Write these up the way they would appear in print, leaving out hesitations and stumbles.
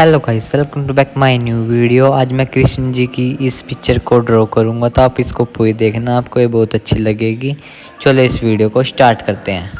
Hello guys, welcome to back my new video. आज मैं कृष्ण जी की इस पिक्चर को ड्रॉ करूंगा, तो आप इसको पूरी देखना, आपको ये बहुत अच्छी लगेगी। चलो इस वीडियो को स्टार्ट करते हैं।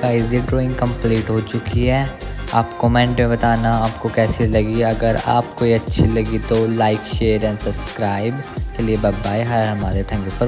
गाइस ये ड्राइंग कंप्लीट हो चुकी है। आप कमेंट में बताना आपको कैसी लगी। अगर आपको ये अच्छी लगी तो लाइक शेयर एंड सब्सक्राइब। चलिए बाय बाय, हर हमारे, थैंक यू फॉर